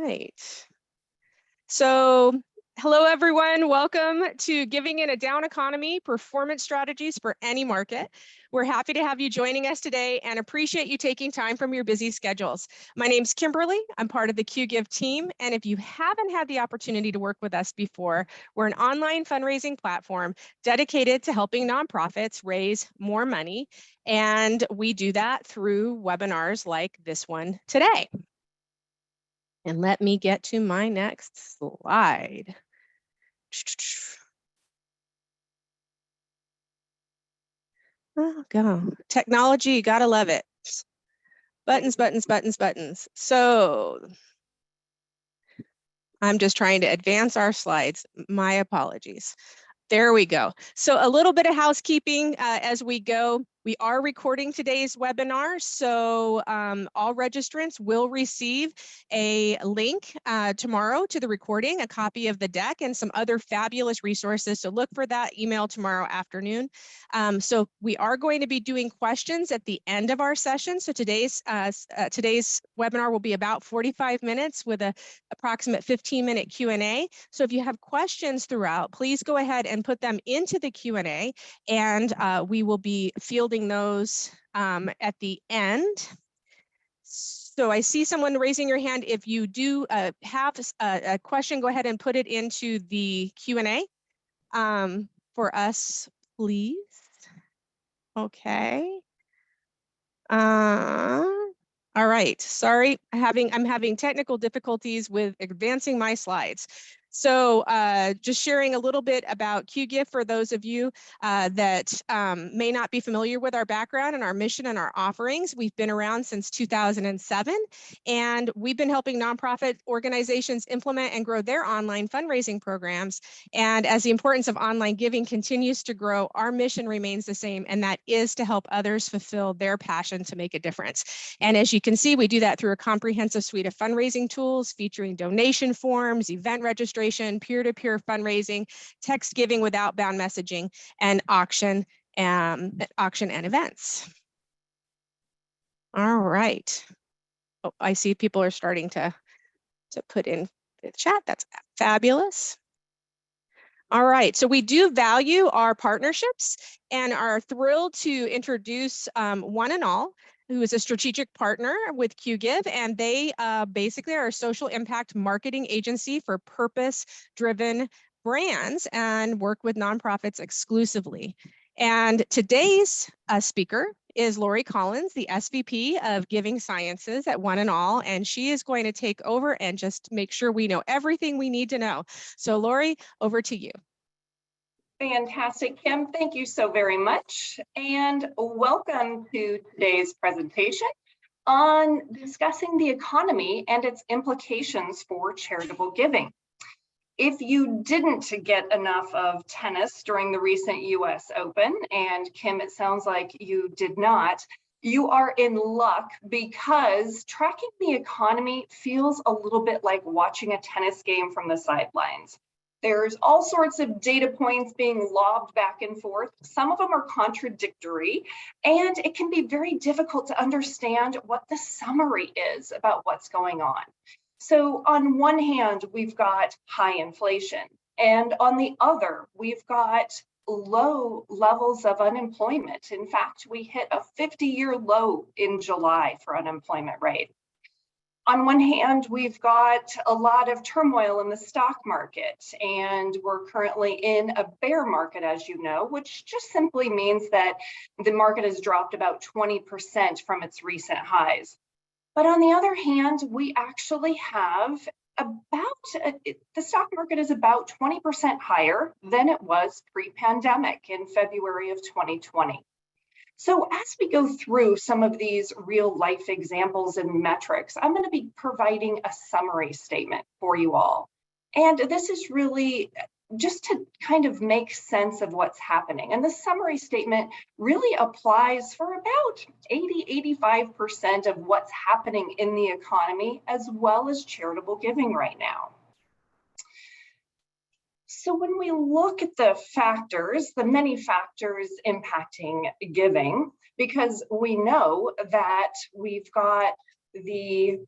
right. So, hello everyone. Welcome to Giving in a Down Economy, Performance Strategies for Any Market. We're happy to have you joining us today and appreciate you taking time from your busy schedules. My name's Kimberly. I'm part of the QGIve team. And if you haven't had the opportunity to work with us before, we're an online fundraising platform dedicated to helping nonprofits raise more money. And we do that through webinars like this one today. And let me get to my next slide. Oh, go. Technology, gotta love it. Buttons, buttons, buttons, buttons. So I'm just trying to advance our slides. My apologies. There we go. So a little bit of housekeeping as we go. We are recording today's webinar, so all registrants will receive a link tomorrow to the recording, a copy of the deck, and some other fabulous resources. So look for that email tomorrow afternoon. So we are going to be doing questions at the end of our session. So today's webinar will be about 45 minutes with an approximate 15-minute Q&A. So if you have questions throughout, please go ahead and put them into the Q&A, and we will be fielding those at the end. So I see someone raising your hand. If you do have a question, go ahead and put it into the Q&A for us, please. Okay. All right. Sorry, I'm having technical difficulties with advancing my slides. So just sharing a little bit about QGIve for those of you that may not be familiar with our background and our mission and our offerings. We've been around since 2007, and we've been helping nonprofit organizations implement and grow their online fundraising programs. And as the importance of online giving continues to grow, our mission remains the same, and that is to help others fulfill their passion to make a difference. And as you can see, we do that through a comprehensive suite of fundraising tools featuring donation forms, event registration, peer-to-peer fundraising, text giving with outbound messaging, and auction and events. All right. Oh, I see people are starting to put in the chat. That's fabulous. All right, so we do value our partnerships and are thrilled to introduce One and All, who is a strategic partner with QGIve, and they basically are a social impact marketing agency for purpose-driven brands and work with nonprofits exclusively. And today's speaker is Lori Collins, the SVP of Giving Sciences at One and All, and she is going to take over and just make sure we know everything we need to know. So Lori, over to you. Fantastic, Kim. Thank you so very much. And welcome to today's presentation on discussing the economy and its implications for charitable giving. If you didn't get enough of tennis during the recent US Open, and Kim, it sounds like you did not, you are in luck, because tracking the economy feels a little bit like watching a tennis game from the sidelines. There's all sorts of data points being lobbed back and forth. Some of them are contradictory, and it can be very difficult to understand what the summary is about what's going on. So on one hand, we've got high inflation, and on the other, we've got low levels of unemployment. In fact, we hit a 50-year low in July for unemployment rate. On one hand, we've got a lot of turmoil in the stock market, and we're currently in a bear market, as you know, which just simply means that the market has dropped about 20% from its recent highs. But on the other hand, we actually have the stock market is about 20% higher than it was pre-pandemic in February of 2020. So as we go through some of these real life examples and metrics, I'm going to be providing a summary statement for you all. And this is really just to kind of make sense of what's happening. And the summary statement really applies for about 80–85% of what's happening in the economy, as well as charitable giving right now. So when we look at the factors, the many factors impacting giving, because we know that we've got the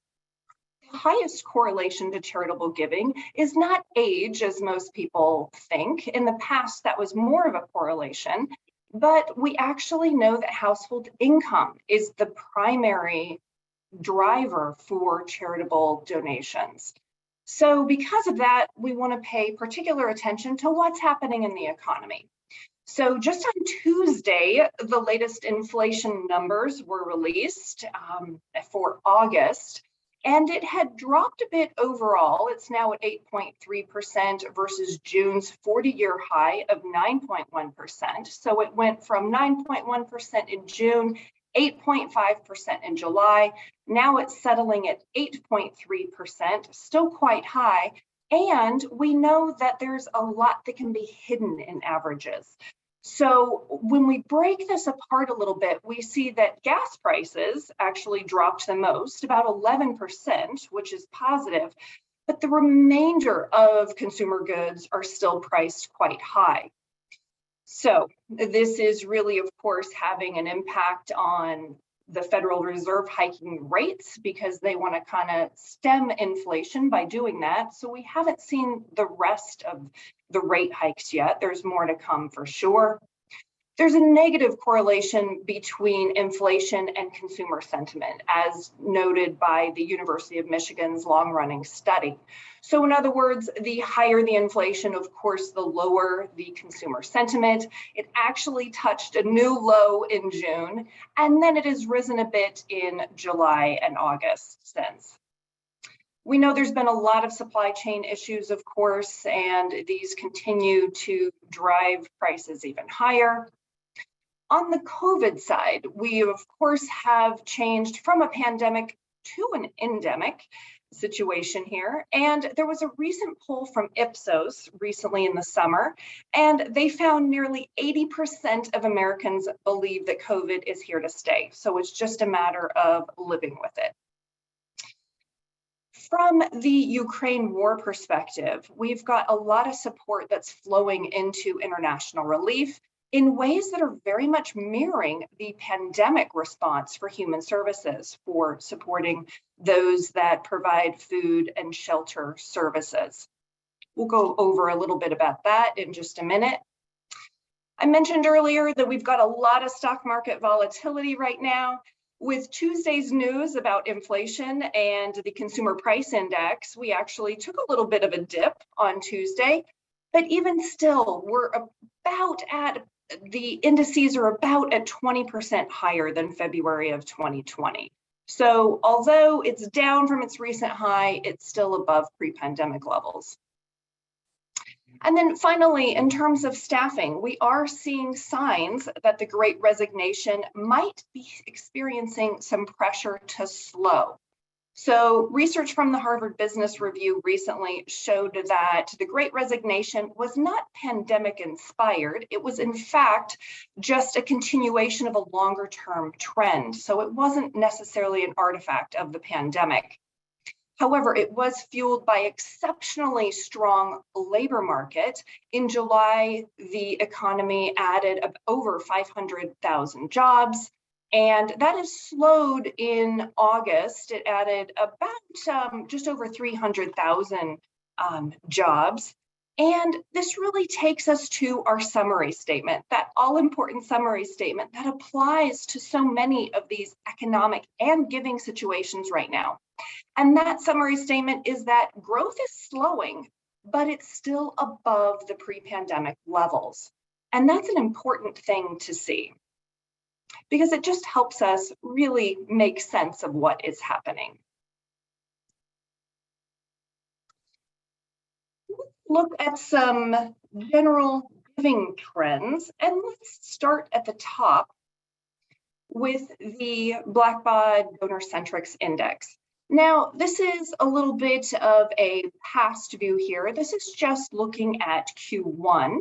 highest correlation to charitable giving is not age, as most people think. In the past, that was more of a correlation, but we actually know that household income is the primary driver for charitable donations. So because of that, we want to pay particular attention to what's happening in the economy. So just on Tuesday, the latest inflation numbers were released for August, and it had dropped a bit overall. It's now at 8.3% versus June's 40-year high of 9.1%. So it went from 9.1% in June, 8.5% in July. Now it's settling at 8.3%, still quite high. And we know that there's a lot that can be hidden in averages. So when we break this apart a little bit, we see that gas prices actually dropped the most, about 11%, which is positive, but the remainder of consumer goods are still priced quite high. So this is really, of course, having an impact on the Federal Reserve hiking rates because they want to kind of stem inflation by doing that. So we haven't seen the rest of the rate hikes yet. There's more to come for sure. There's a negative correlation between inflation and consumer sentiment, as noted by the University of Michigan's long-running study. So in other words, the higher the inflation, of course, the lower the consumer sentiment. It actually touched a new low in June, and then it has risen a bit in July and August since. We know there's been a lot of supply chain issues, of course, and these continue to drive prices even higher. On the COVID side, we of course have changed from a pandemic to an endemic situation here. And there was a recent poll from Ipsos recently in the summer, and they found nearly 80% of Americans believe that COVID is here to stay. So it's just a matter of living with it. From the Ukraine war perspective, we've got a lot of support that's flowing into international relief in ways that are very much mirroring the pandemic response for human services for supporting those that provide food and shelter services. We'll go over a little bit about that in just a minute. I mentioned earlier that we've got a lot of stock market volatility right now. With Tuesday's news about inflation and the consumer price index, we actually took a little bit of a dip on Tuesday, but even still, the indices are about at 20% higher than February of 2020. So although it's down from its recent high, it's still above pre-pandemic levels. And then finally, in terms of staffing, we are seeing signs that the Great Resignation might be experiencing some pressure to slow. So research from the Harvard Business Review recently showed that the Great Resignation was not pandemic inspired. It was in fact just a continuation of a longer term trend. So it wasn't necessarily an artifact of the pandemic. However, it was fueled by exceptionally strong labor market. In July, the economy added over 500,000 jobs. And that has slowed in August. It added about just over 300,000 jobs. And this really takes us to our summary statement, that all-important summary statement that applies to so many of these economic and giving situations right now. And that summary statement is that growth is slowing, but it's still above the pre-pandemic levels. And that's an important thing to see, because it just helps us really make sense of what is happening. Let's look at some general giving trends, and let's start at the top with the Blackbaud Donor-Centrics Index. Now, this is a little bit of a past view here. This is just looking at Q1.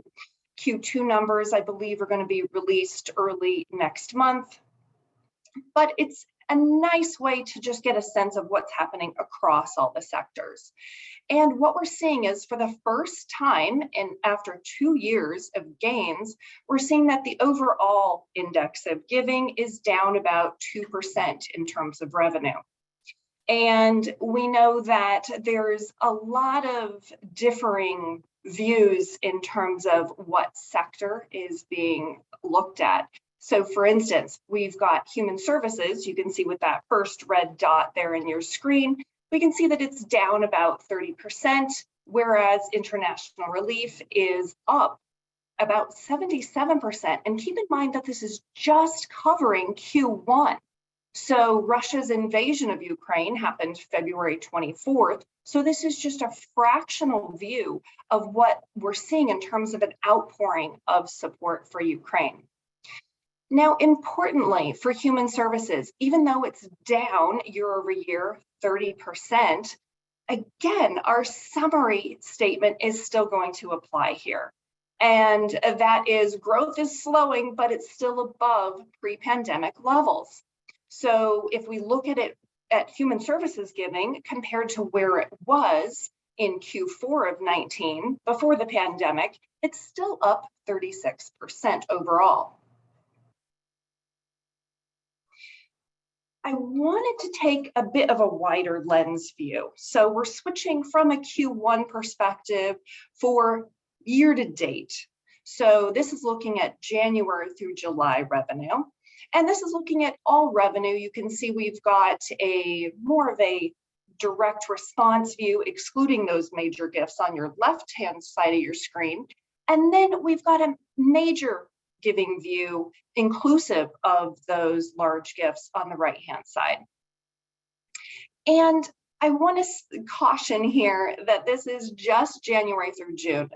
Q2 numbers, I believe, are going to be released early next month, but it's a nice way to just get a sense of what's happening across all the sectors. And what we're seeing is, for the first time, and after 2 years of gains, we're seeing that the overall index of giving is down about 2% in terms of revenue. And we know that there's a lot of differing views in terms of what sector is being looked at. So for instance, we've got human services. You can see with that first red dot there in your screen, we can see that it's down about 30%, whereas international relief is up about 77%. And keep in mind that this is just covering Q1. So Russia's invasion of Ukraine happened February 24th. So this is just a fractional view of what we're seeing in terms of an outpouring of support for Ukraine. Now, importantly, for human services, even though it's down year over year, 30%, again, our summary statement is still going to apply here. And that is growth is slowing, but it's still above pre-pandemic levels. So if we look at it at human services giving compared to where it was in Q4 of 19 before the pandemic, it's still up 36% overall. I wanted to take a bit of a wider lens view. So we're switching from a Q1 perspective for year to date. So this is looking at January through July revenue. And this is looking at all revenue. You can see we've got a more of a direct response view, excluding those major gifts on your left-hand side of your screen. And then we've got a major giving view inclusive of those large gifts on the right-hand side. And I want to caution here that this is just January through June.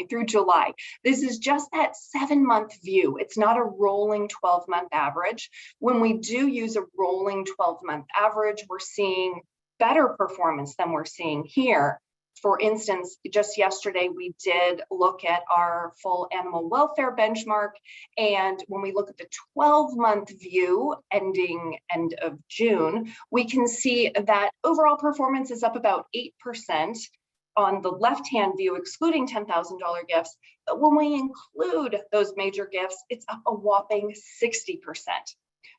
Through July. This is just that 7-month view. It's not a rolling 12-month average. When we do use a rolling 12-month average, we're seeing better performance than we're seeing here. For instance, just yesterday, we did look at our full animal welfare benchmark. And when we look at the 12-month view ending end of June, we can see that overall performance is up about 8% on the left-hand view, excluding $10,000 gifts. But when we include those major gifts, it's up a whopping 60%.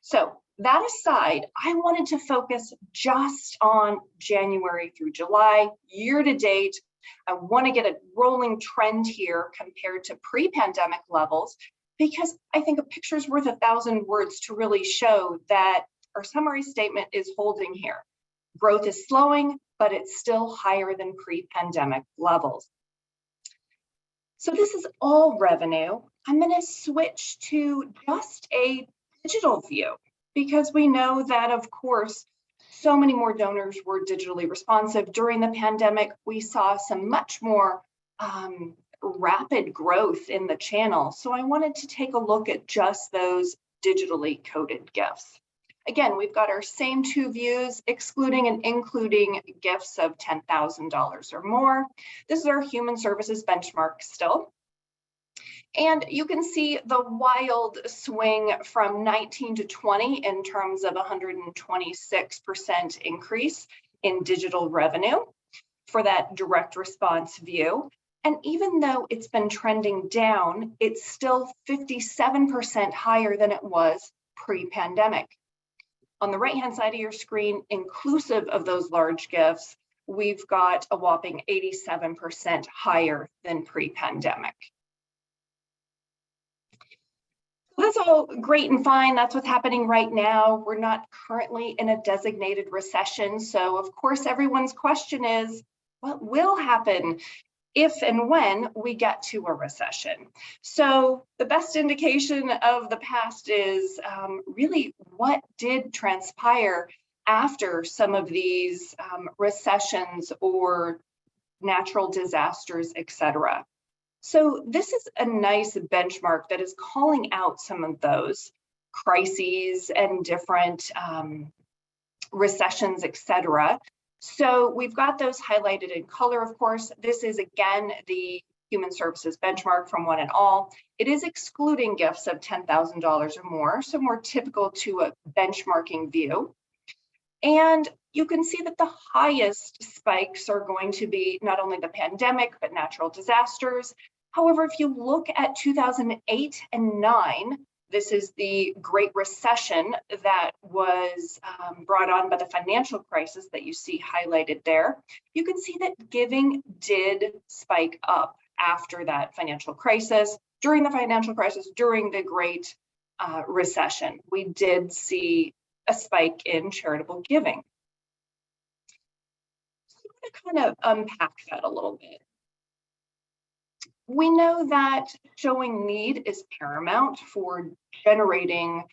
So that aside, I wanted to focus just on January through July, year to date. I want to get a rolling trend here compared to pre-pandemic levels, because I think a picture's worth 1,000 words to really show that our summary statement is holding here. Growth is slowing, but it's still higher than pre-pandemic levels. So this is all revenue. I'm going to switch to just a digital view, because we know that, of course, so many more donors were digitally responsive. During the pandemic, we saw some much more rapid growth in the channel. So I wanted to take a look at just those digitally coded gifts. Again, we've got our same two views, excluding and including gifts of $10,000 or more. This is our human services benchmark still. And you can see the wild swing from 19 to 20 in terms of 126% increase in digital revenue for that direct response view. And even though it's been trending down, it's still 57% higher than it was pre-pandemic. On the right-hand side of your screen, inclusive of those large gifts, we've got a whopping 87% higher than pre-pandemic. That's all great and fine. That's what's happening right now. We're not currently in a designated recession. So of course, everyone's question is, what will happen if and when we get to a recession? So the best indication of the past is really what did transpire after some of these recessions or natural disasters, etc. So this is a nice benchmark that is calling out some of those crises and different recessions, etc. So we've got those highlighted in color, of course. This is, again, the human services benchmark from One and All. It is excluding gifts of $10,000 or more, so more typical to a benchmarking view. And you can see that the highest spikes are going to be not only the pandemic, but natural disasters. However, if you look at 2008 and 9, This is the Great Recession that was brought on by the financial crisis that you see highlighted there. You can see that giving did spike up after that financial crisis. During the financial crisis, during the Great Recession, we did see a spike in charitable giving. So I'm going to kind of unpack that a little bit. We know that showing need is paramount for generating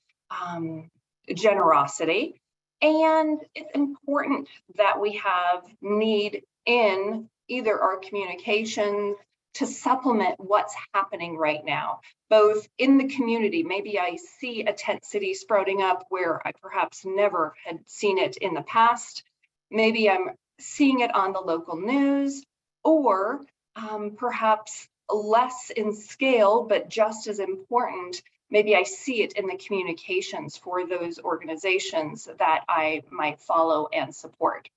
generosity, and it's important that we have need in either our communications to supplement what's happening right now, both in the community. Maybe I see a tent city sprouting up where I perhaps never had seen it in the past. Maybe I'm seeing it on the local news, or perhaps less in scale, but just as important, maybe I see it in the communications for those organizations that I might follow and support.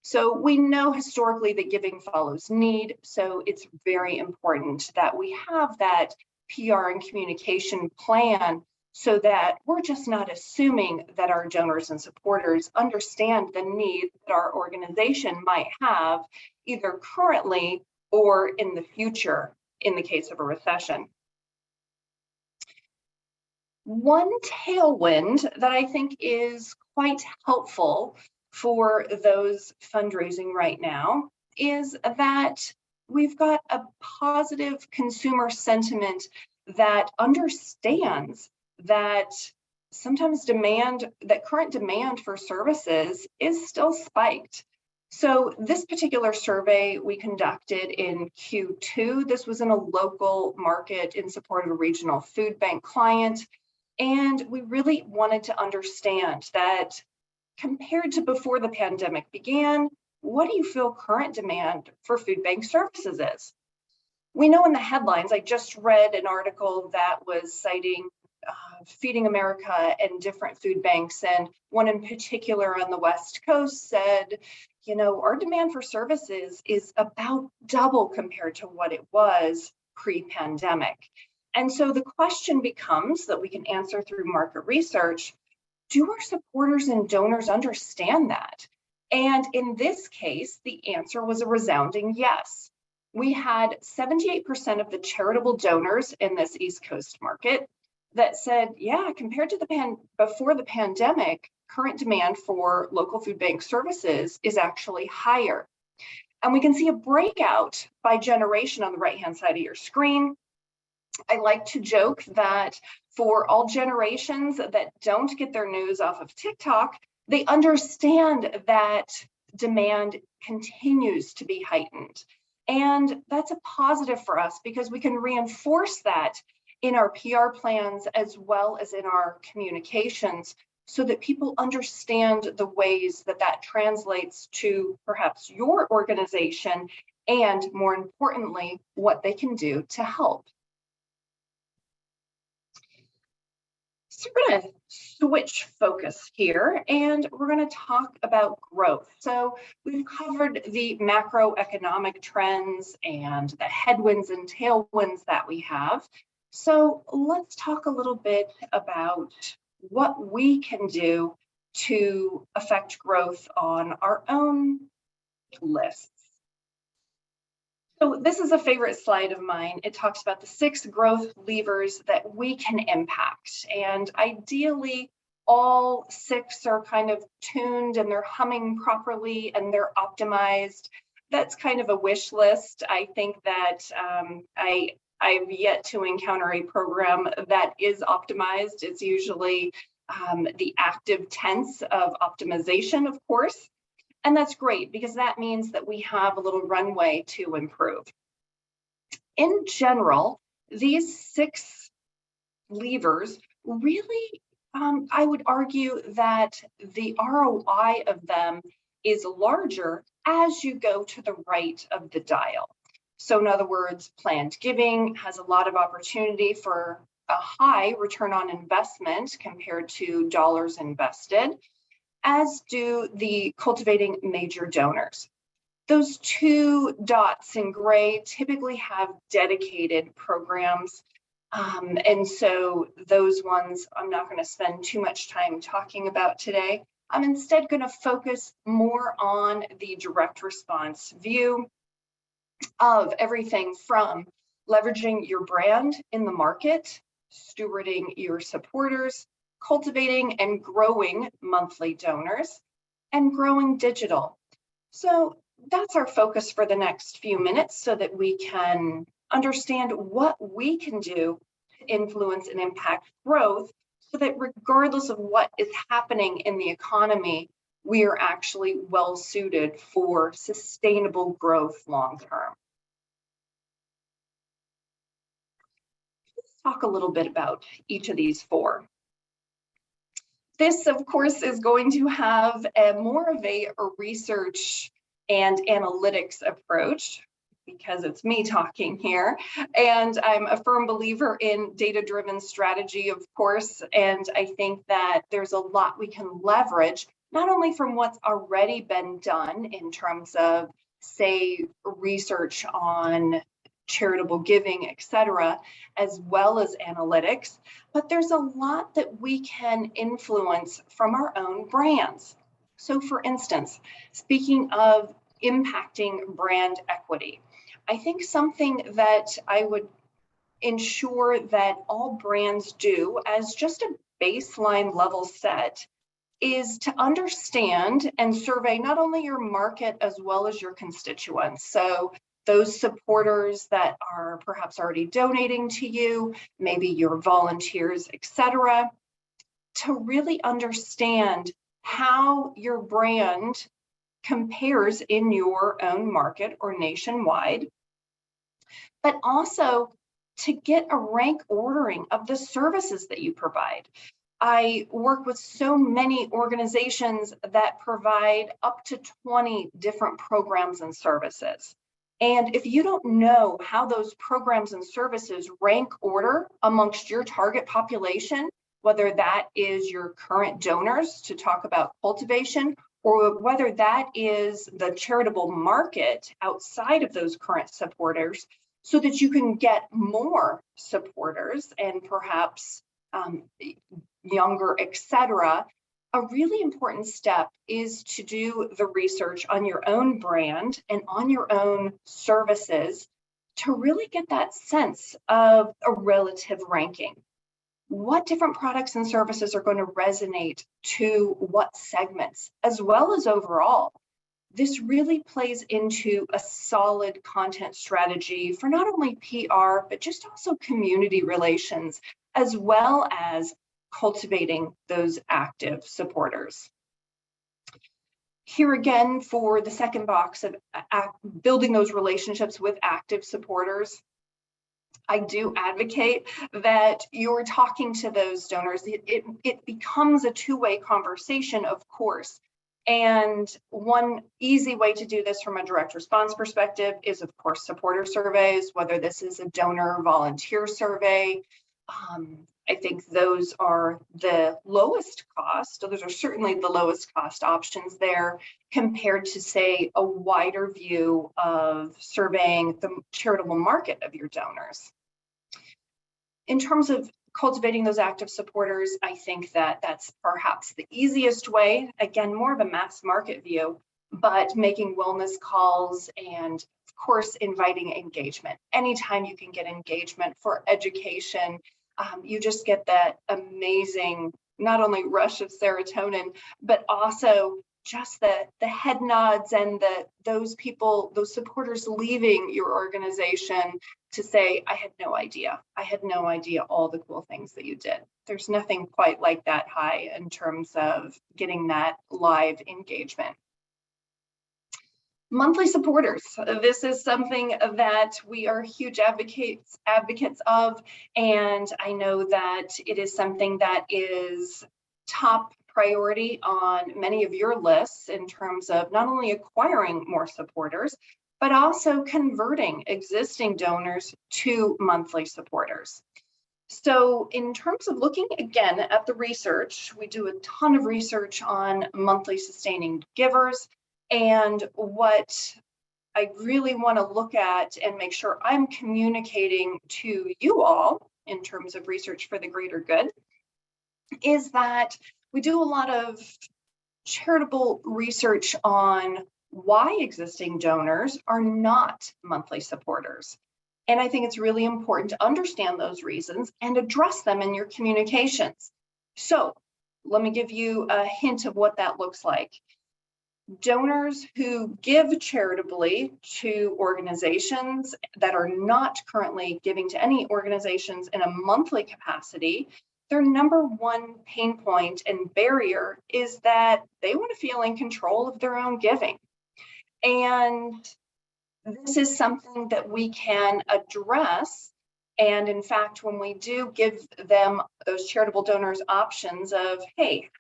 So we know historically that giving follows need, so it's very important that we have that PR and communication plan so that we're just not assuming that our donors and supporters understand the need that our organization might have, either currently or in the future, in the case of a recession. One tailwind that I think is quite helpful for those fundraising right now is that we've got a positive consumer sentiment that understands that sometimes current demand for services is still spiked. So this particular survey we conducted in Q2, this was in a local market in support of a regional food bank client. And we really wanted to understand that compared to before the pandemic began, what do you feel current demand for food bank services is? We know in the headlines, I just read an article that was citing Feeding America and different food banks, and one in particular on the West Coast said, you know, our demand for services is about double compared to what it was pre-pandemic. And so the question becomes that we can answer through market research, do our supporters and donors understand that? And in this case, the answer was a resounding yes. We had 78% of the charitable donors in this East Coast market that said, yeah, compared to before the pandemic, current demand for local food bank services is actually higher. And we can see a breakout by generation on the right-hand side of your screen. I like to joke that for all generations that don't get their news off of TikTok, they understand that demand continues to be heightened. And that's a positive for us because we can reinforce that in our PR plans as well as in our communications so that people understand the ways that that translates to perhaps your organization and, more importantly, what they can do to help. So we're going to switch focus here and we're going to talk about growth. So we've covered the macroeconomic trends and the headwinds and tailwinds that we have. So let's talk a little bit about what we can do to affect growth on our own lists. So this is a favorite slide of mine. It talks about the 6 growth levers that we can impact. And ideally, all 6 are kind of tuned and they're humming properly and they're optimized. That's kind of a wish list. I think that I've yet to encounter a program that is optimized. It's usually the active tense of optimization, of course. And that's great because that means that we have a little runway to improve. In general, these 6 levers really, I would argue that the ROI of them is larger as you go to the right of the dial. So in other words, planned giving has a lot of opportunity for a high return on investment compared to dollars invested, as do the cultivating major donors. Those 2 dots in gray typically have dedicated programs. And so those ones I'm not going to spend too much time talking about today. I'm instead going to focus more on the direct response view of everything from leveraging your brand in the market, stewarding your supporters, cultivating and growing monthly donors, and growing digital. So that's our focus for the next few minutes so that we can understand what we can do to influence and impact growth so that regardless of what is happening in the economy, we are actually well suited for sustainable growth long term. Let's talk a little bit about each of these four. This, of course, is going to have more of a research and analytics approach because it's me talking here. And I'm a firm believer in data-driven strategy, of course. And I think that there's a lot we can leverage, not only from what's already been done in terms of, say, research on charitable giving, et cetera, as well as analytics, but there's a lot that we can influence from our own brands. So for instance, speaking of impacting brand equity, I think something that I would ensure that all brands do as just a baseline level set is to understand and survey not only your market as well as your constituents. So those supporters that are perhaps already donating to you, maybe your volunteers, et cetera, to really understand how your brand compares in your own market or nationwide, but also to get a rank ordering of the services that you provide. I work with so many organizations that provide up to 20 different programs and services. And if you don't know how those programs and services rank order amongst your target population, whether that is your current donors to talk about cultivation, or whether that is the charitable market outside of those current supporters, so that you can get more supporters and perhaps younger, et cetera, a really important step is to do the research on your own brand and on your own services to really get that sense of a relative ranking. What different products and services are going to resonate to what segments, as well as overall. This really plays into a solid content strategy for not only PR, but just also community relations, as well as cultivating those active supporters. Here again, for the second box of building those relationships with active supporters, I do advocate that you're talking to those donors. It becomes a two-way conversation, of course. And one easy way to do this from a direct response perspective is, of course, supporter surveys, whether this is a donor volunteer survey. I think those are the lowest cost. So those are certainly the lowest cost options there compared to, say, a wider view of surveying the charitable market of your donors. In terms of cultivating those active supporters, I think that that's perhaps the easiest way. Again, more of a mass market view, but making wellness calls and, of course, inviting engagement. Anytime you can get engagement for education, you just get that amazing, not only rush of serotonin, but also just the head nods and those people, those supporters leaving your organization to say, I had no idea. I had no idea all the cool things that you did. There's nothing quite like that high in terms of getting that live engagement. Monthly supporters. This is something that we are huge advocates of, and I know that it is something that is top priority on many of your lists in terms of not only acquiring more supporters, but also converting existing donors to monthly supporters. So in terms of looking again at the research, we do a ton of research on monthly sustaining givers. And what I really want to look at and make sure I'm communicating to you all in terms of research for the greater good, is that we do a lot of charitable research on why existing donors are not monthly supporters. And I think it's really important to understand those reasons and address them in your communications. So let me give you a hint of what that looks like. Donors who give charitably to organizations that are not currently giving to any organizations in a monthly capacity, their number one pain point and barrier is that they want to feel in control of their own giving. And this is something that we can address. And in fact, when we do give them, those charitable donors, options of, hey,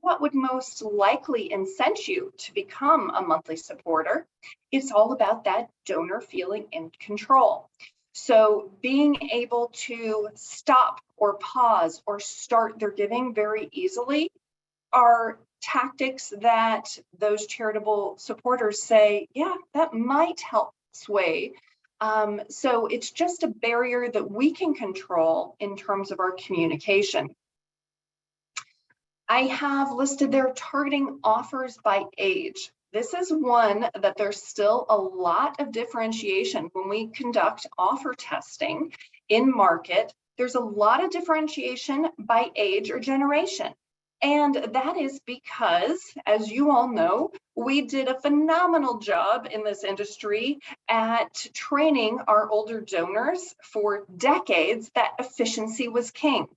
what would most likely incent you to become a monthly supporter? It's all about that donor feeling in control. So being able to stop or pause or start their giving very easily are tactics that those charitable supporters say, yeah, that might help sway. So it's just a barrier that we can control in terms of our communication. I have listed there targeting offers by age. This is one that there's still a lot of differentiation when we conduct offer testing in market. There's a lot of differentiation by age or generation. And that is because, as you all know, we did a phenomenal job in this industry at training our older donors for decades that efficiency was king.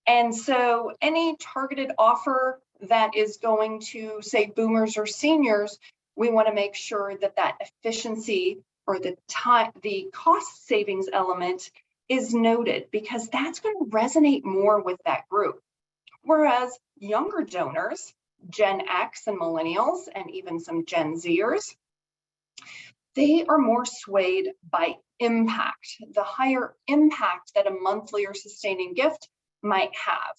And so any targeted offer that is going to, say, boomers or seniors, we want to make sure that that efficiency or the time, the cost savings element is noted, because that's going to resonate more with that group. Whereas younger donors, Gen X and millennials, and even some Gen Zers, they are more swayed by impact, the higher impact that a monthly or sustaining gift might have.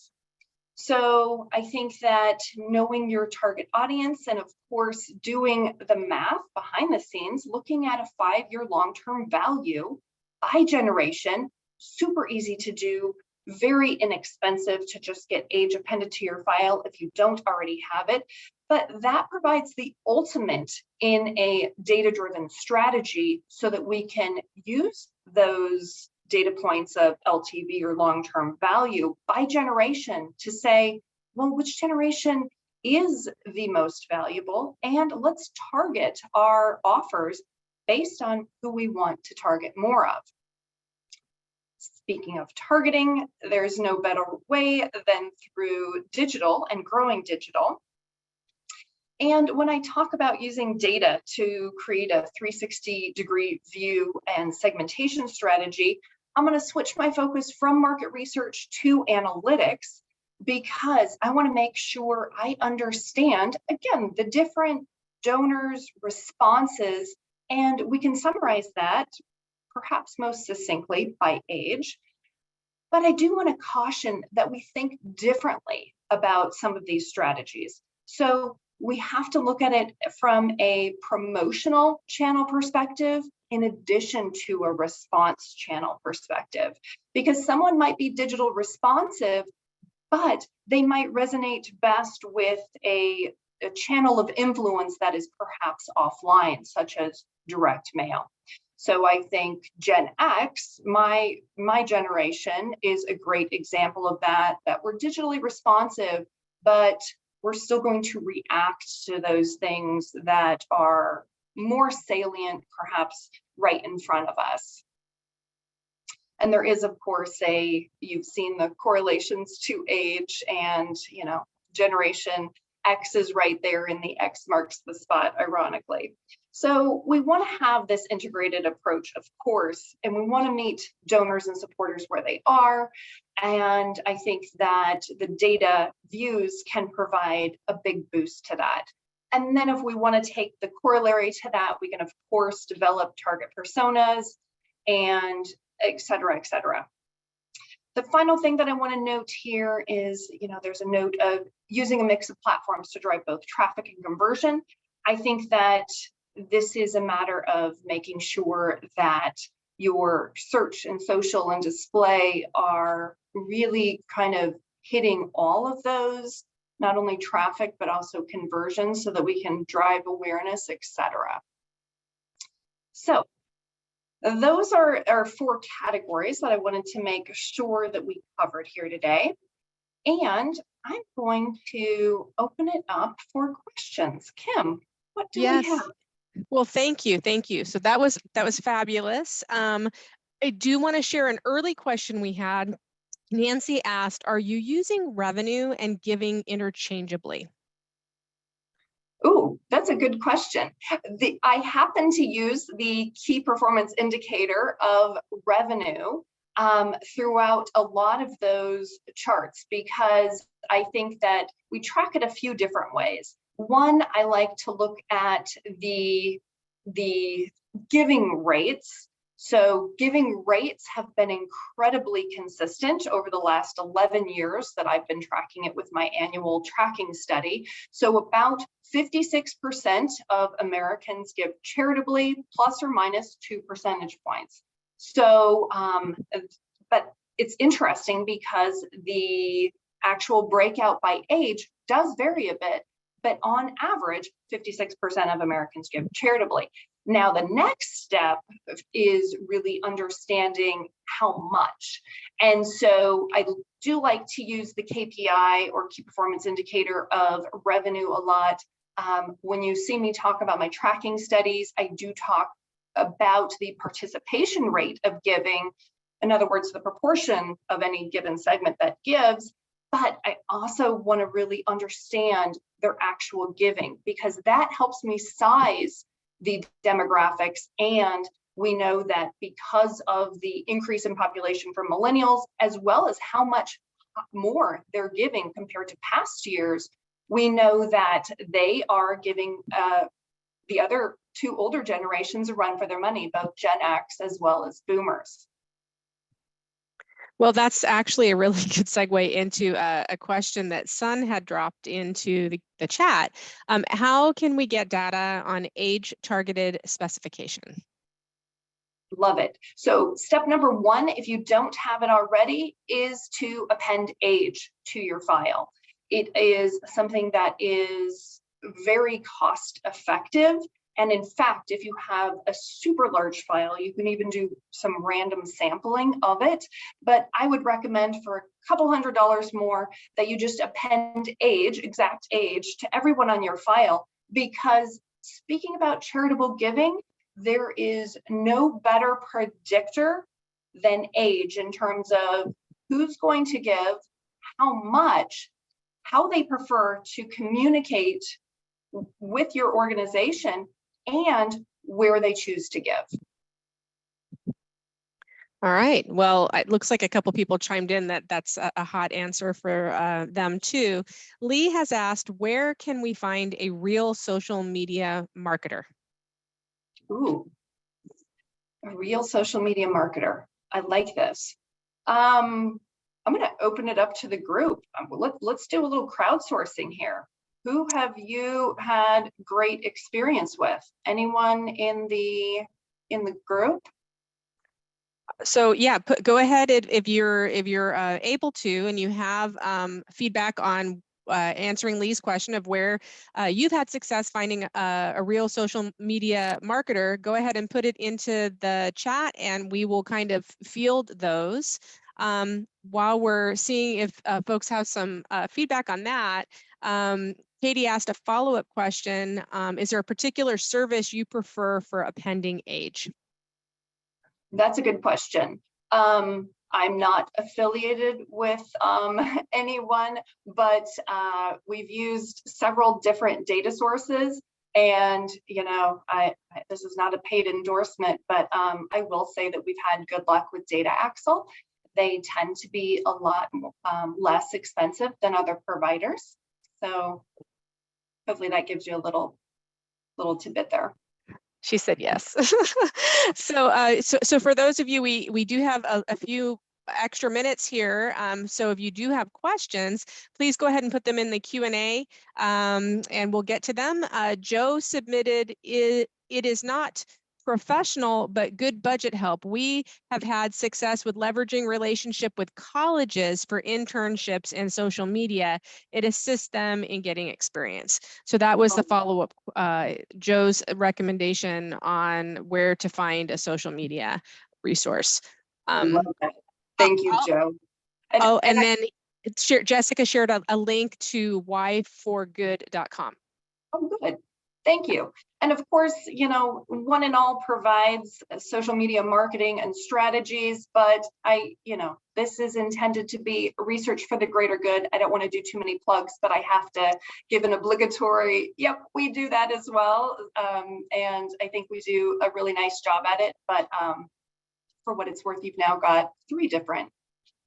So I think that knowing your target audience and, of course, doing the math behind the scenes, looking at a 5-year long-term value by generation, super easy to do, very inexpensive to just get age appended to your file if you don't already have it. But that provides the ultimate in a data-driven strategy so that we can use those data points of LTV or long-term value by generation to say, well, which generation is the most valuable? And let's target our offers based on who we want to target more of. Speaking of targeting, there's no better way than through digital and growing digital. And when I talk about using data to create a 360-degree view and segmentation strategy, I'm going to switch my focus from market research to analytics, because I want to make sure I understand, again, the different donors' responses, and we can summarize that perhaps most succinctly by age. But I do want to caution that we think differently about some of these strategies. So we have to look at it from a promotional channel perspective in addition to a response channel perspective, because someone might be digital responsive, but they might resonate best with a channel of influence that is perhaps offline, such as direct mail. So I think Gen X, my generation, is a great example of that we're digitally responsive, but we're still going to react to those things that are more salient, perhaps right in front of us. And there is, of course, you've seen the correlations to age, and, Generation X is right there, and the X marks the spot, ironically. So we want to have this integrated approach, of course, and we want to meet donors and supporters where they are. And I think that the data views can provide a big boost to that. And then if we want to take the corollary to that, we can, of course, develop target personas and et cetera, et cetera. The final thing that I want to note here is, there's a note of using a mix of platforms to drive both traffic and conversion. I think that this is a matter of making sure that your search and social and display are really kind of hitting all of those, not only traffic, but also conversion, so that we can drive awareness, etc. So those are our 4 categories that I wanted to make sure that we covered here today. And I'm going to open it up for questions. Kim, what do we have? Well, thank you. Thank you. So that was fabulous. I do want to share an early question we had. Nancy asked, are you using revenue and giving interchangeably? Oh, that's a good question. I happen to use the key performance indicator of revenue throughout a lot of those charts, because I think that we track it a few different ways. One, I like to look at the giving rates. So giving rates have been incredibly consistent over the last 11 years that I've been tracking it with my annual tracking study. So about 56% of Americans give charitably, plus or minus 2 percentage points. So, but it's interesting because the actual breakout by age does vary a bit, but on average, 56% of Americans give charitably. Now, the next step is really understanding how much. And so I do like to use the KPI or key performance indicator of revenue a lot. When you see me talk about my tracking studies, I do talk about the participation rate of giving. In other words, the proportion of any given segment that gives. But I also want to really understand their actual giving, because that helps me size the demographics. And we know that because of the increase in population for millennials, as well as how much more they're giving compared to past years, we know that they are giving the other 2 older generations a run for their money, both Gen X as well as boomers. Well, that's actually a really good segue into a question that Sun had dropped into the chat. How can we get data on age-targeted specification? Love it. So step number 1, if you don't have it already, is to append age to your file. It is something that is very cost effective. And in fact, if you have a super large file, you can even do some random sampling of it. But I would recommend for a couple $100 more that you just append age, exact age, to everyone on your file. Because speaking about charitable giving, there is no better predictor than age in terms of who's going to give, how much, how they prefer to communicate with your organization, and where they choose to give. All right. Well, it looks like a couple people chimed in that that's a hot answer for them too. Lee has asked, where can we find a real social media marketer? Ooh, a real social media marketer. I like this. I'm going to open it up to the group. Let's do a little crowdsourcing here. Who have you had great experience with? Anyone in the group? So yeah, go ahead if you're able to, and you have feedback on answering Lee's question of where you've had success finding a real social media marketer. Go ahead and put it into the chat, and we will kind of field those. While we're seeing if folks have some feedback on that, Katie asked a follow-up question. Is there a particular service you prefer for appending age? That's a good question. I'm not affiliated with anyone, but we've used several different data sources. And, you know, this is not a paid endorsement, but I will say that we've had good luck with Data Axle. They tend to be a lot less expensive than other providers. So hopefully that gives you a little tidbit there. She said yes. So for those of you, we do have a few extra minutes here. So if you do have questions, please go ahead and put them in the Q&A, and we'll get to them. Joe submitted, it is not professional but good budget help. We have had success with leveraging relationship with colleges for internships and social media. It assists them in getting experience. So that was the follow-up, Joe's recommendation on where to find a social media resource. I love that. Thank you, Joe. And then Jessica shared a link to whyforgood.com. Oh, good. Thank you. And of course, One and All provides social media marketing and strategies, but this is intended to be research for the greater good. I don't want to do too many plugs, but I have to give an obligatory, yep, we do that as well. And I think we do a really nice job at it. But for what it's worth, you've now got 3 different.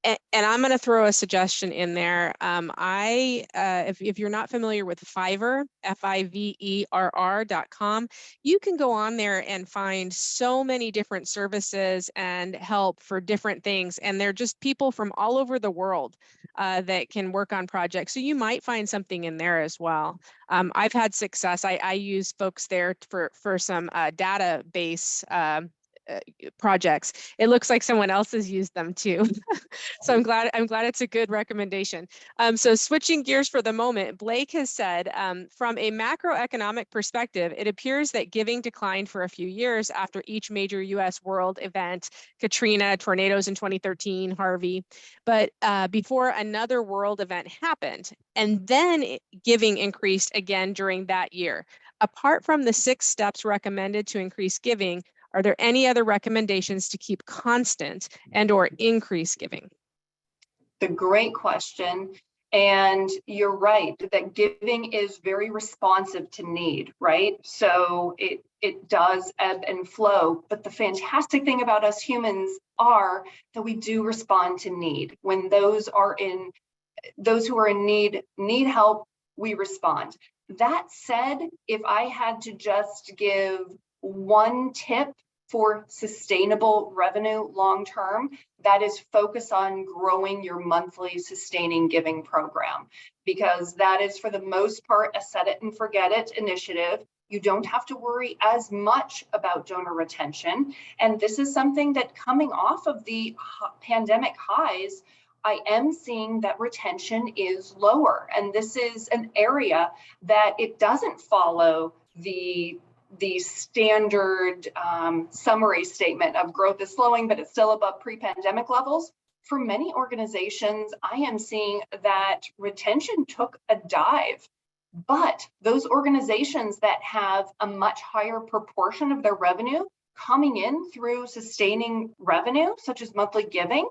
And I'm going to throw a suggestion in there. If you're not familiar with Fiverr, FIVERR.com, you can go on there and find so many different services and help for different things. And they're just people from all over the world that can work on projects. So you might find something in there as well. I've had success. I use folks there for some database projects. It looks like someone else has used them too. So I'm glad it's a good recommendation. So switching gears for the moment, Blake has said, from a macroeconomic perspective, it appears that giving declined for a few years after each major US world event, Katrina, tornadoes in 2013, Harvey, but before another world event happened. And then giving increased again during that year. Apart from the 6 steps recommended to increase giving, are there any other recommendations to keep constant and or increase giving? The great question. And you're right that giving is very responsive to need, right? So it does ebb and flow. But the fantastic thing about us humans are that we do respond to need. When those who are in need help, we respond. That said, if I had to just give one tip for sustainable revenue long-term, that is focus on growing your monthly sustaining giving program, because that is for the most part a set it and forget it initiative. You don't have to worry as much about donor retention. And this is something that, coming off of the pandemic highs, I am seeing that retention is lower. And this is an area that it doesn't follow the standard summary statement of growth is slowing, but it's still above pre-pandemic levels. For many organizations, I am seeing that retention took a dive, but those organizations that have a much higher proportion of their revenue coming in through sustaining revenue, such as monthly giving.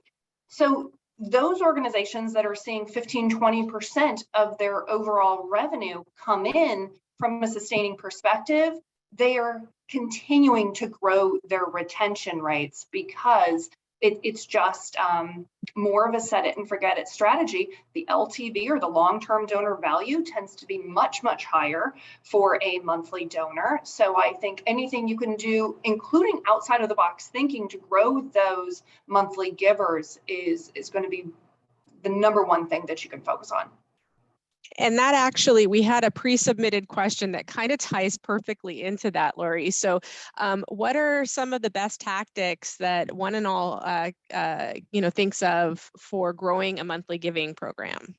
So those organizations that are seeing 15-20% of their overall revenue come in from a sustaining perspective, they are continuing to grow their retention rates because it's just more of a set it and forget it strategy. The LTV, or the long-term donor value, tends to be much, much higher for a monthly donor. So I think anything you can do, including outside of the box thinking, to grow those monthly givers is going to be the number one thing that you can focus on. And that actually, we had a pre-submitted question that kind of ties perfectly into that, Lori. So what are some of the best tactics that One and All thinks of for growing a monthly giving program?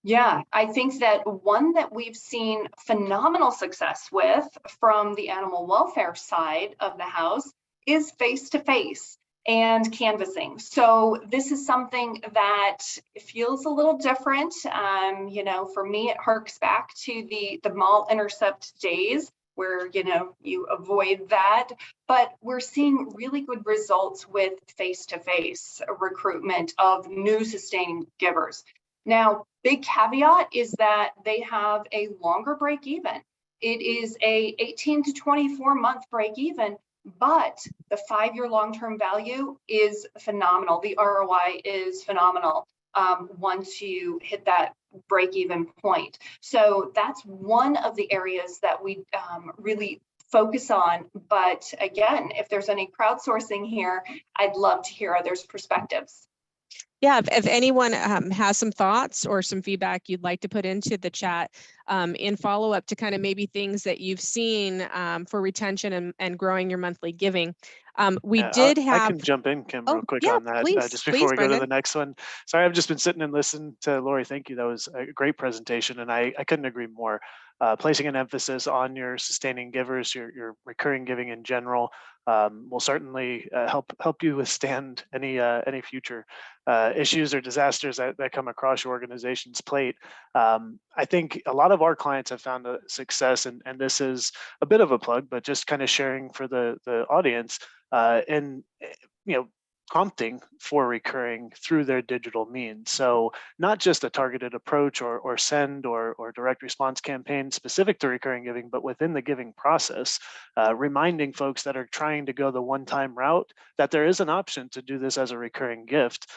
Yeah, I think that one that we've seen phenomenal success with from the animal welfare side of the house is face-to-face and canvassing. So this is something that feels a little different. For me, it harks back to the mall intercept days where, you avoid that, but we're seeing really good results with face-to-face recruitment of new sustaining givers. Now, big caveat is that they have a longer break even. It is a 18 to 24 month break even, but the 5-year long-term value is phenomenal. The ROI is phenomenal once you hit that break-even point. So that's one of the areas that we really focus on. But again, if there's any crowdsourcing here, I'd love to hear others' perspectives. Yeah, if anyone has some thoughts or some feedback you'd like to put into the chat in follow up to kind of maybe things that you've seen for retention and growing your monthly giving. We Yeah, did I have, can jump in, Kim, oh real quick yeah, on that, please, just before we go to Brendan. the next one. Sorry, I've just been sitting and listening to Lori. Thank you. That was a great presentation, and I couldn't agree more. Placing an emphasis on your sustaining givers, your recurring giving in general, will certainly help you withstand any future issues or disasters that come across your organization's plate. I think a lot of our clients have found a success, and this is a bit of a plug, but just kind of sharing for the audience, and prompting for recurring through their digital means. So not just a targeted approach or send or direct response campaign specific to recurring giving, but within the giving process, reminding folks that are trying to go the one-time route that there is an option to do this as a recurring gift.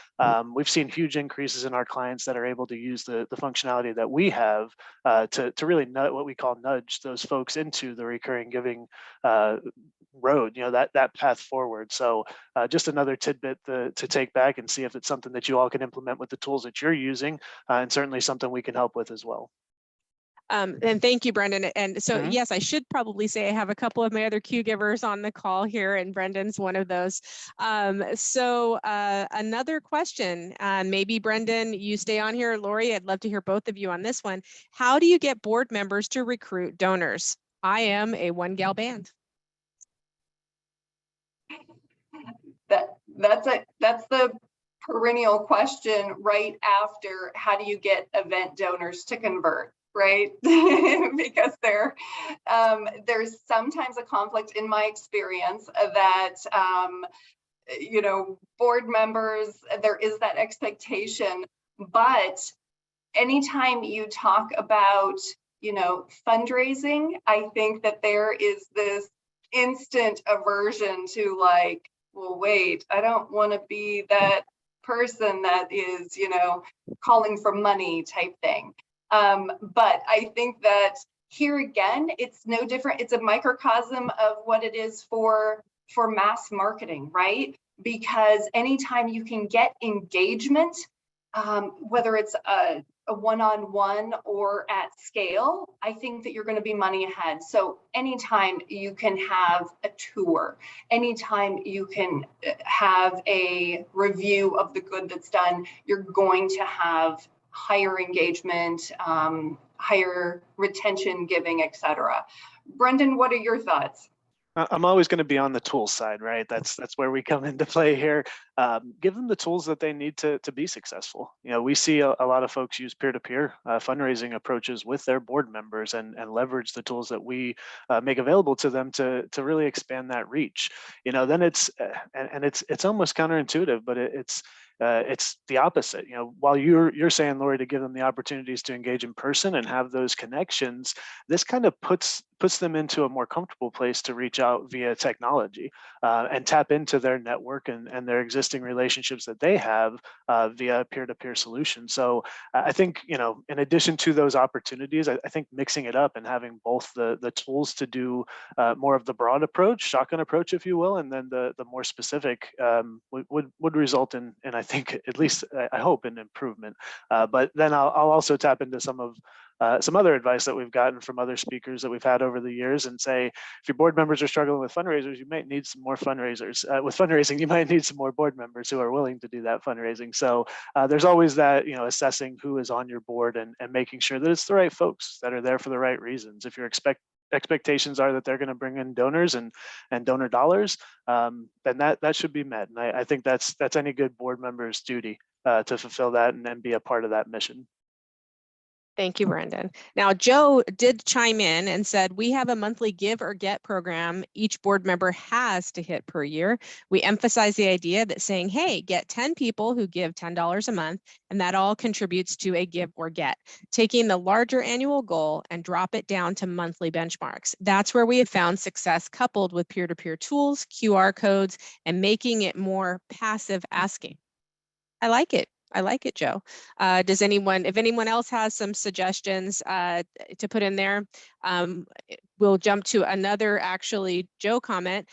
We've seen huge increases in our clients that are able to use the functionality that we have to really what we call nudge those folks into the recurring giving road, that path forward. So just another tidbit to take back and see if it's something that you all can implement with the tools that you're using, and certainly something we can help with as well. And thank you, Brendan. And so, yes, I should probably say I have a couple of my other Q givers on the call here, and Brendan's one of those. So another question, maybe Brendan, you stay on here. Lori, I'd love to hear both of you on this one. How do you get board members to recruit donors? I am a one-gal band. That's the perennial question right after how do you get event donors to convert, right? Because there's sometimes a conflict in my experience that board members, there is that expectation, but anytime you talk about fundraising, I think that there is this instant aversion to like, well, wait, I don't want to be that person that is, calling for money type thing. But I think that here again, it's no different. It's a microcosm of what it is for mass marketing, right? Because anytime you can get engagement, whether it's a one-on-one or at scale, I think that you're going to be money ahead. So anytime you can have a tour, anytime you can have a review of the good that's done, you're going to have higher engagement, higher retention giving, etc. Brendan, what are your thoughts? I'm always going to be on the tool side, right? That's where we come into play here. Give them the tools that they need to be successful. We see a lot of folks use peer-to-peer fundraising approaches with their board members and leverage the tools that we make available to them to really expand that reach. Then it's almost counterintuitive, but it's the opposite. While you're saying, Lori, to give them the opportunities to engage in person and have those connections, this kind of puts them into a more comfortable place to reach out via technology and tap into their network and their existing relationships that they have via peer-to-peer solutions. So I think, in addition to those opportunities, I think mixing it up and having both the tools to do more of the broad approach, shotgun approach, if you will, and then the more specific would result in I think, at least I hope, an improvement. But then I'll also tap into some other advice that we've gotten from other speakers that we've had over the years and say, if your board members are struggling with fundraisers, you might need some more fundraisers. With fundraising, you might need some more board members who are willing to do that fundraising. So there's always that, assessing who is on your board and making sure that it's the right folks that are there for the right reasons. If your expectations are that they're going to bring in donors and donor dollars, then that should be met. And I think that's any good board member's duty to fulfill that and be a part of that mission. Thank you, Brendan. Now, Joe did chime in and said, we have a monthly give or get program each board member has to hit per year. We emphasize the idea that saying, hey, get 10 people who give $10 a month, and that all contributes to a give or get. Taking the larger annual goal and drop it down to monthly benchmarks. That's where we have found success coupled with peer-to-peer tools, QR codes, and making it more passive asking. I like it. I like it, Joe. If anyone else has some suggestions to put in there, we'll jump to another actually Joe comment.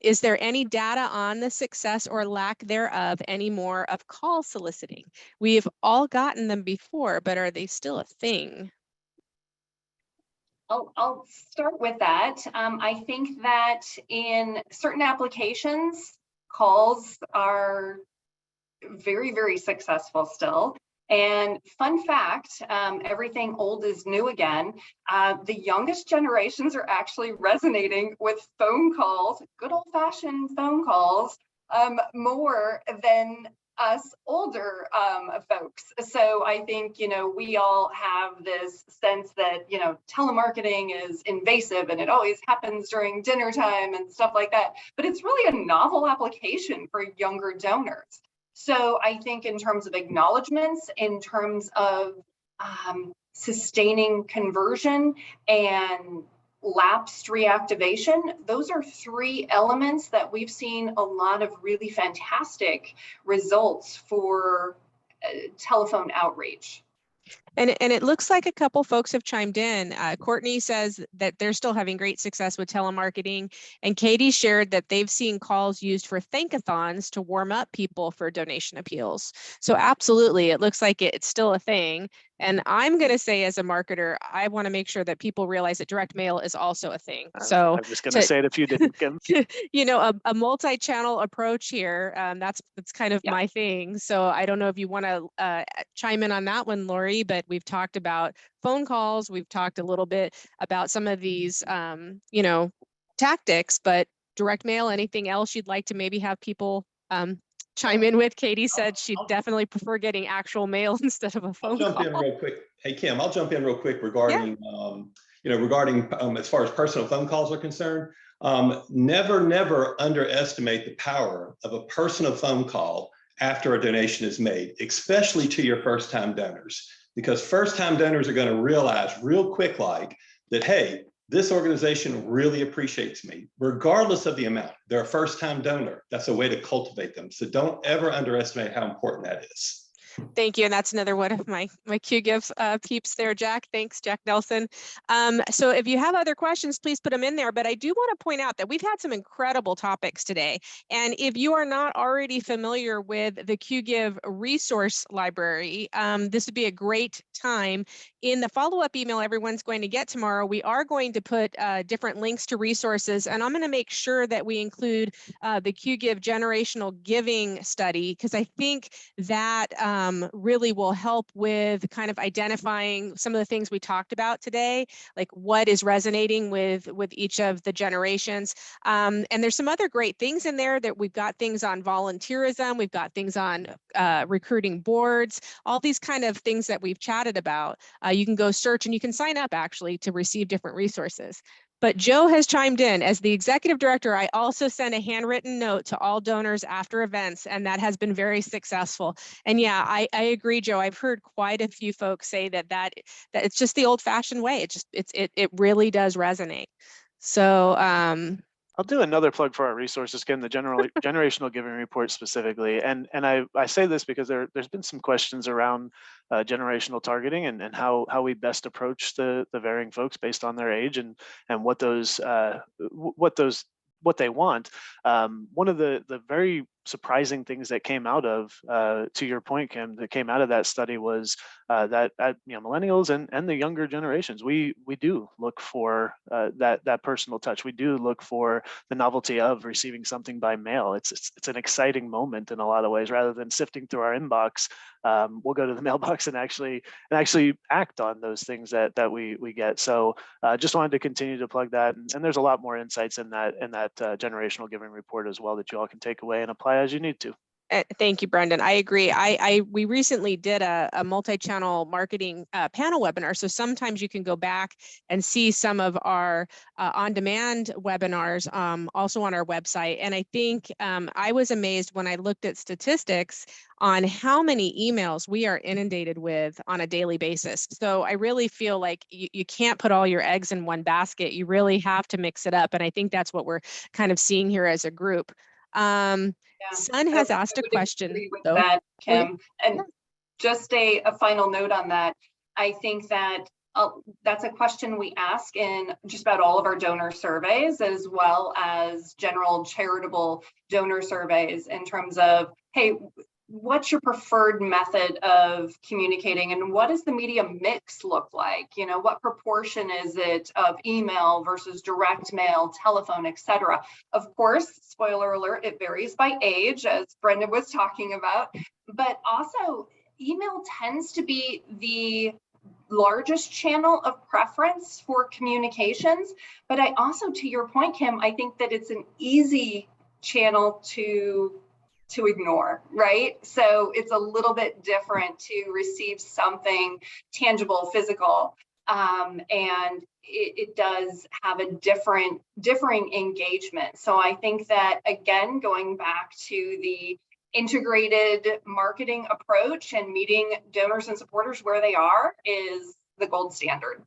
Is there any data on the success or lack thereof anymore of call soliciting? We've all gotten them before, but are they still a thing? I'll start with that. I think that in certain applications, calls are very, very successful still. And fun fact, everything old is new again. The youngest generations are actually resonating with phone calls, good old fashioned phone calls, more than us older folks. So I think, we all have this sense that, telemarketing is invasive and it always happens during dinner time and stuff like that. But it's really a novel application for younger donors. So I think in terms of acknowledgements, in terms of sustaining conversion and lapsed reactivation, those are three elements that we've seen a lot of really fantastic results for telephone outreach. And it looks like a couple folks have chimed in. Courtney says that they're still having great success with telemarketing. And Katie shared that they've seen calls used for thankathons to warm up people for donation appeals. So absolutely, it looks like it's still a thing. And I'm going to say, as a marketer, I want to make sure that people realize that direct mail is also a thing. So I'm just going to say it if you didn't, Kim. A multi-channel approach here. That's kind of my thing. So I don't know if you want to chime in on that one, Lori, but we've talked about phone calls. We've talked a little bit about some of these, tactics, but direct mail, anything else you'd like to maybe have people chime in with? Katie said she'd definitely prefer getting actual mail instead of a phone call. I'll jump in real quick. Hey, Kim, I'll jump in real quick regarding, as far as personal phone calls are concerned. Never underestimate the power of a personal phone call after a donation is made, especially to your first-time donors, because first-time donors are going to realize real quick that, hey, this organization really appreciates me, regardless of the amount. They're a first-time donor. That's a way to cultivate them. So don't ever underestimate how important that is. Thank you. And that's another one of my QGIF peeps there, Jack. Thanks, Jack Nelson. So if you have other questions, please put them in there. But I do want to point out that we've had some incredible topics today. And if you are not already familiar with the QGIV resource library, this would be a great time. In the follow-up email everyone's going to get tomorrow, we are going to put different links to resources. And I'm going to make sure that we include the QGIV generational giving study, because I think that really will help with kind of identifying some of the things we talked about today, like what is resonating with each of the generations. And there's some other great things in there that we've got things on volunteerism, we've got things on recruiting boards, all these kind of things that we've chatted about. You can go search and you can sign up actually to receive different resources. But Joe has chimed in. As the executive director, I also send a handwritten note to all donors after events, and that has been very successful. And yeah, I agree, Joe. I've heard quite a few folks say that it's just the old-fashioned way. It really does resonate. So I'll do another plug for our resources, Kim, the generational giving report specifically. And I say this because there's been some questions around generational targeting and how we best approach the varying folks based on their age and what they want. One of the very surprising things that came out of, to your point, Kim, that came out of that study was that millennials and the younger generations, we do look for that personal touch. We do look for the novelty of receiving something by mail. It's an exciting moment in a lot of ways. Rather than sifting through our inbox, we'll go to the mailbox and actually act on those things that we get. So just wanted to continue to plug that, and there's a lot more insights in that generational giving report as well that you all can take away and apply as you need to. Thank you, Brendan. I agree. We recently did a multi-channel marketing panel webinar. So sometimes you can go back and see some of our on-demand webinars also on our website. And I think I was amazed when I looked at statistics on how many emails we are inundated with on a daily basis. So I really feel like you can't put all your eggs in one basket. You really have to mix it up. And I think that's what we're kind of seeing here as a group. Yeah, Sun has I asked a would question agree with though. that, Oh, yeah. Kim. And just a final note on that. I think that that's a question we ask in just about all of our donor surveys, as well as general charitable donor surveys, in terms of, hey, what's your preferred method of communicating, and what does the media mix look like? You know, what proportion is it of email versus direct mail, telephone, etc.? Of course, spoiler alert, it varies by age, as Brenda was talking about, but also email tends to be the largest channel of preference for communications. But I also, to your point, Kim, I think that it's an easy channel to ignore, right? So it's a little bit different to receive something tangible, physical, and it does have a differing engagement. So I think that, again, going back to the integrated marketing approach and meeting donors and supporters where they are is the gold standard.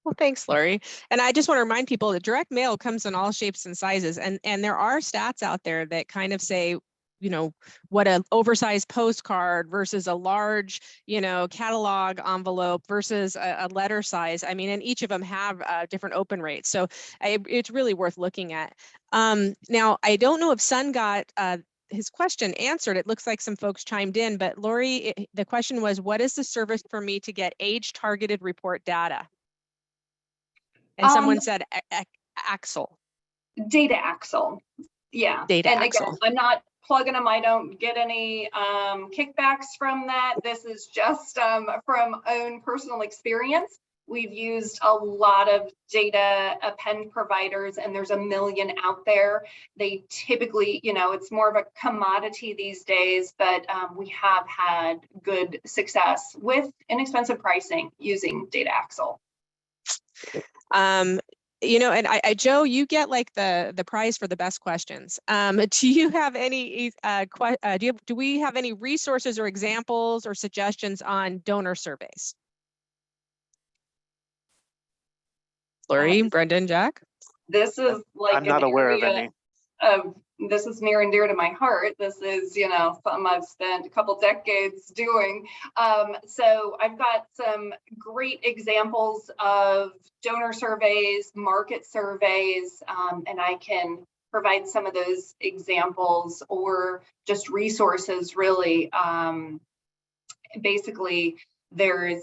Well, thanks, Lori. And I just want to remind people that direct mail comes in all shapes and sizes. And there are stats out there that kind of say, you know, what an oversized postcard versus a large, you know, catalog envelope versus a letter size. I mean, and each of them have different open rates. So it's really worth looking at. Now, I don't know if Sun got his question answered. It looks like some folks chimed in, but Lori, the question was, what is the service for me to get age targeted report data? And someone said Axel. Data Axle. Yeah. Data and Axle. Again, I'm not plugging them. I don't get any kickbacks from that. This is just from own personal experience. We've used a lot of data append providers, and there's a million out there. They typically, you know, it's more of a commodity these days, but we have had good success with inexpensive pricing using Data Axle. You know, and Joe, you get like the prize for the best questions. Do you have any do we have any resources or examples or suggestions on donor surveys? Lori, Brendan, Jack? This is like I'm not aware of any. This is near and dear to my heart. This is, you know, something I've spent a couple decades doing. So I've got some great examples of donor surveys, market surveys, and I can provide some of those examples or just resources, really. Basically, there's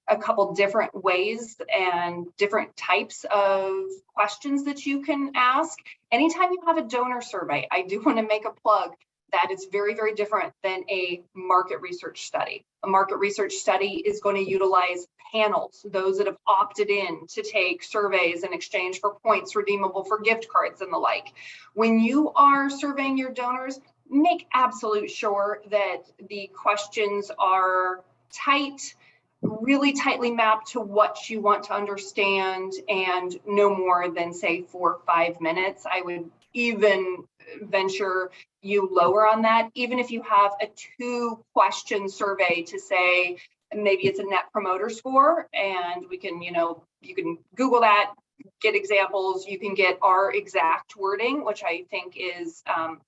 a couple different ways and different types of questions that you can ask. Anytime you have a donor survey, I do want to make a plug that it's very, very different than a market research study. A market research study is going to utilize panels, those that have opted in to take surveys in exchange for points redeemable for gift cards and the like. When you are surveying your donors, make absolute sure that the questions are tight, really tightly mapped to what you want to understand, and no more than, say, 4 or 5 minutes. I would even venture you lower on that, even if you have a 2-question survey to say, maybe it's a net promoter score, and we can, you know, you can Google that, get examples. You can get our exact wording, which I think is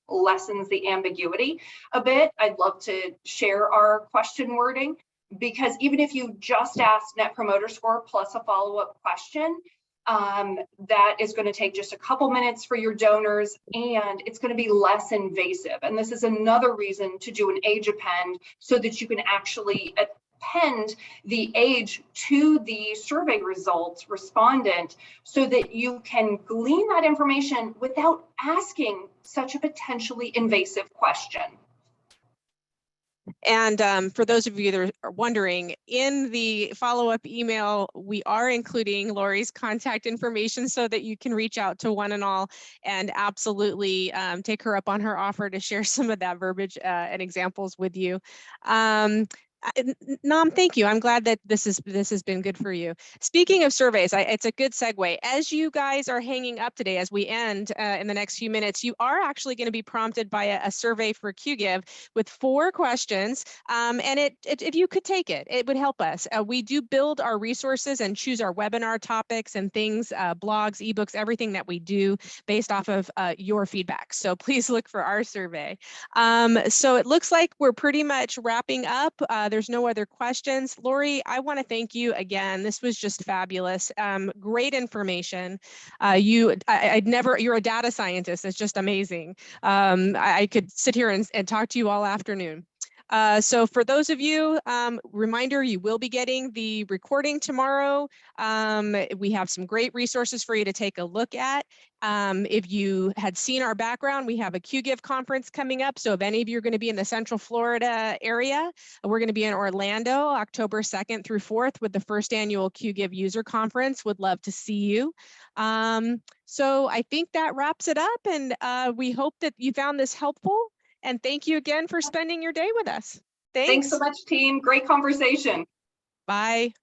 lessens the ambiguity a bit. I'd love to share our question wording, because even if you just ask net promoter score plus a follow-up question, that is going to take just a couple minutes for your donors, and it's going to be less invasive. And this is another reason to do an age append, so that you can actually append the age to the survey results respondent, so that you can glean that information without asking such a potentially invasive question. And for those of you that are wondering, in the follow-up email, we are including Lori's contact information so that you can reach out to one and all, and absolutely take her up on her offer to share some of that verbiage and examples with you. Nam, thank you. I'm glad that this has been good for you. Speaking of surveys, it's a good segue. As you guys are hanging up today, as we end in the next few minutes, you are actually going to be prompted by a survey for QGIV with 4 questions. And if you could take it, it would help us. We do build our resources and choose our webinar topics and things, blogs, ebooks, everything that we do based off of your feedback. So please look for our survey. So it looks like we're pretty much wrapping up. There's no other questions. Lori, I want to thank you again. This was just fabulous. Great information. I'd never, you're a data scientist. It's just amazing. I could sit here and talk to you all afternoon. So for those of you, reminder, you will be getting the recording tomorrow. We have some great resources for you to take a look at. If you had seen our background, we have a QGIV conference coming up. So if any of you are going to be in the Central Florida area, we're going to be in Orlando, October 2nd through 4th with the first annual QGIV user conference. Would love to see you. So I think that wraps it up, and we hope that you found this helpful. And thank you again for spending your day with us. Thanks so much, team. Great conversation. Bye.